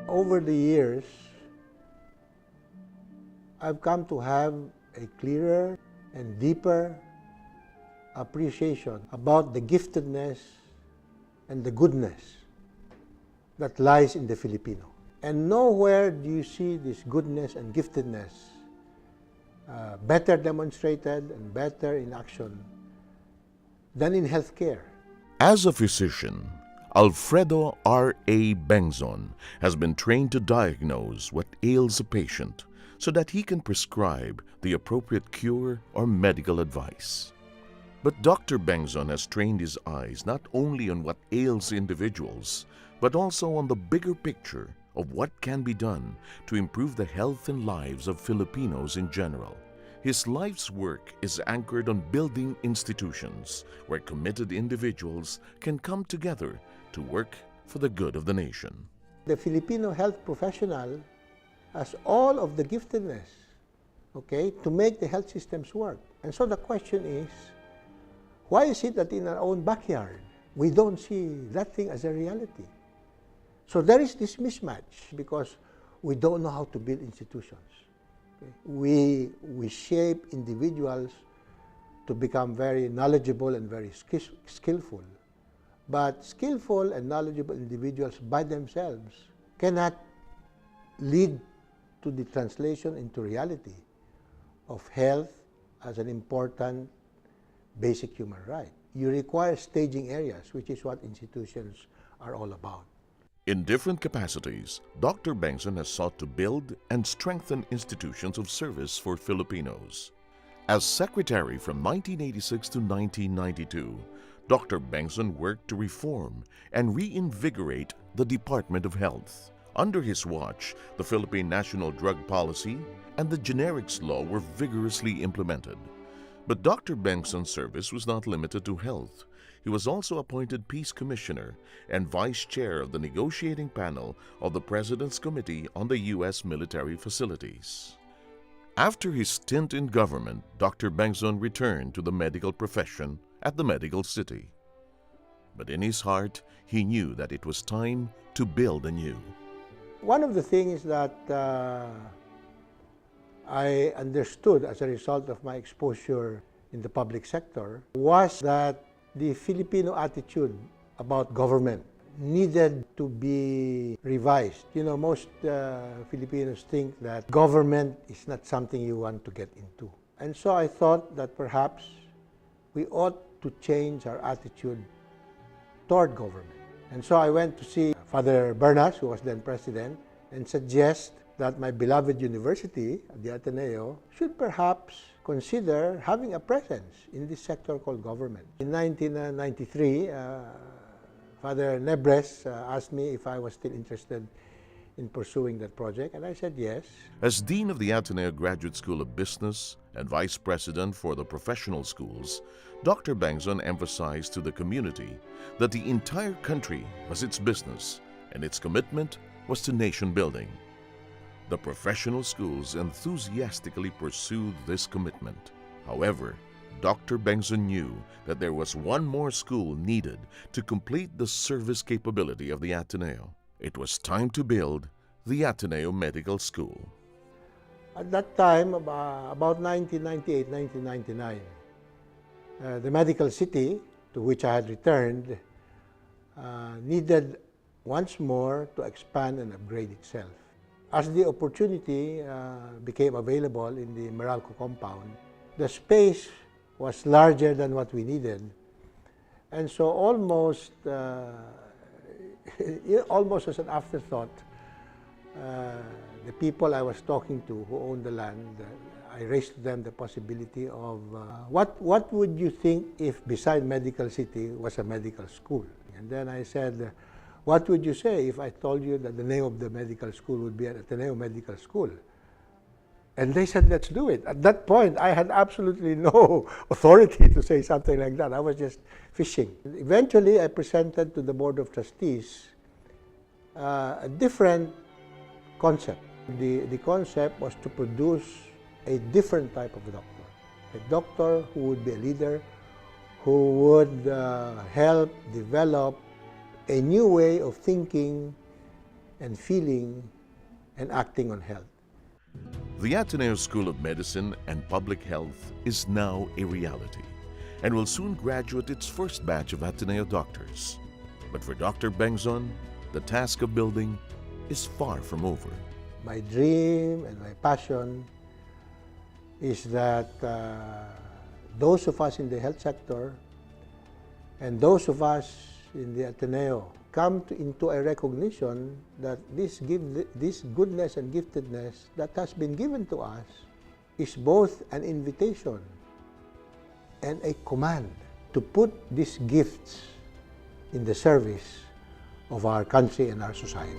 Over the years, I've come to have a clearer and deeper appreciation about the giftedness and the goodness that lies in the Filipino. And nowhere do you see this goodness and giftedness better demonstrated and better in action than in healthcare. As a physician, Alfredo R.A. Bengzon has been trained to diagnose what ails a patient so that he can prescribe the appropriate cure or medical advice. But Dr. Bengzon has trained his eyes not only on what ails individuals, but also on the bigger picture of what can be done to improve the health and lives of Filipinos in general. His life's work is anchored on building institutions where committed individuals can come together to work for the good of the nation. The Filipino health professional has all of the giftedness, okay, to make the health systems work. And so the question is, why is it that in our own backyard, we don't see that thing as a reality? So there is this mismatch because we don't know how to build institutions. Okay? We shape individuals to become very knowledgeable and very skillful. But skillful and knowledgeable individuals by themselves cannot lead to the translation into reality of health as an important basic human right. You require staging areas, which is what institutions are all about. In different capacities, Dr. Bengzon has sought to build and strengthen institutions of service for Filipinos. As secretary from 1986 to 1992, Dr. Bengzon worked to reform and reinvigorate the Department of Health. Under his watch, the Philippine National Drug Policy and the Generics Law were vigorously implemented. But Dr. Bengzon's service was not limited to health. He was also appointed Peace Commissioner and Vice Chair of the negotiating panel of the President's Committee on the U.S. Military Facilities. After his stint in government, Dr. Bengzon returned to the medical profession at the Medical City. But in his heart, he knew that it was time to build anew. One of the things that I understood as a result of my exposure in the public sector was that the Filipino attitude about government needed to be revised. You know, most Filipinos think that government is not something you want to get into. And so I thought that perhaps we ought to change our attitude toward government. And so I went to see Father Bernas, who was then president, and suggest that my beloved university, the Ateneo, should perhaps consider having a presence in this sector called government. In 1993, Father Nebres asked me if I was still interested in pursuing that project, and I said yes. As Dean of the Ateneo Graduate School of Business and Vice President for the Professional Schools, Dr. Bengzon emphasized to the community that the entire country was its business and its commitment was to nation building. The professional schools enthusiastically pursued this commitment. However, Dr. Bengzon knew that there was one more school needed to complete the service capability of the Ateneo. It was time to build the Ateneo Medical School. At that time, about 1998, 1999, the Medical City, to which I had returned, needed once more to expand and upgrade itself. As the opportunity became available in the Meralco compound, the space was larger than what we needed. And so almost as an afterthought, the people I was talking to who owned the land, I raised to them the possibility of what would you think if beside Medical City was a medical school? And then I said, what would you say if I told you that the name of the medical school would be at Ateneo Medical School? And they said, let's do it. At that point, I had absolutely no authority to say something like that. I was just fishing. Eventually, I presented to the Board of Trustees a different concept. The concept was to produce a different type of doctor. A doctor who would be a leader, who would help develop a new way of thinking and feeling and acting on health. The Ateneo School of Medicine and Public Health is now a reality and will soon graduate its first batch of Ateneo doctors. But for Dr. Bengzon, the task of building is far from over. My dream and my passion is that those of us in the health sector and those of us in the Ateneo come into a recognition that this goodness and giftedness that has been given to us is both an invitation and a command to put these gifts in the service of our country and our society.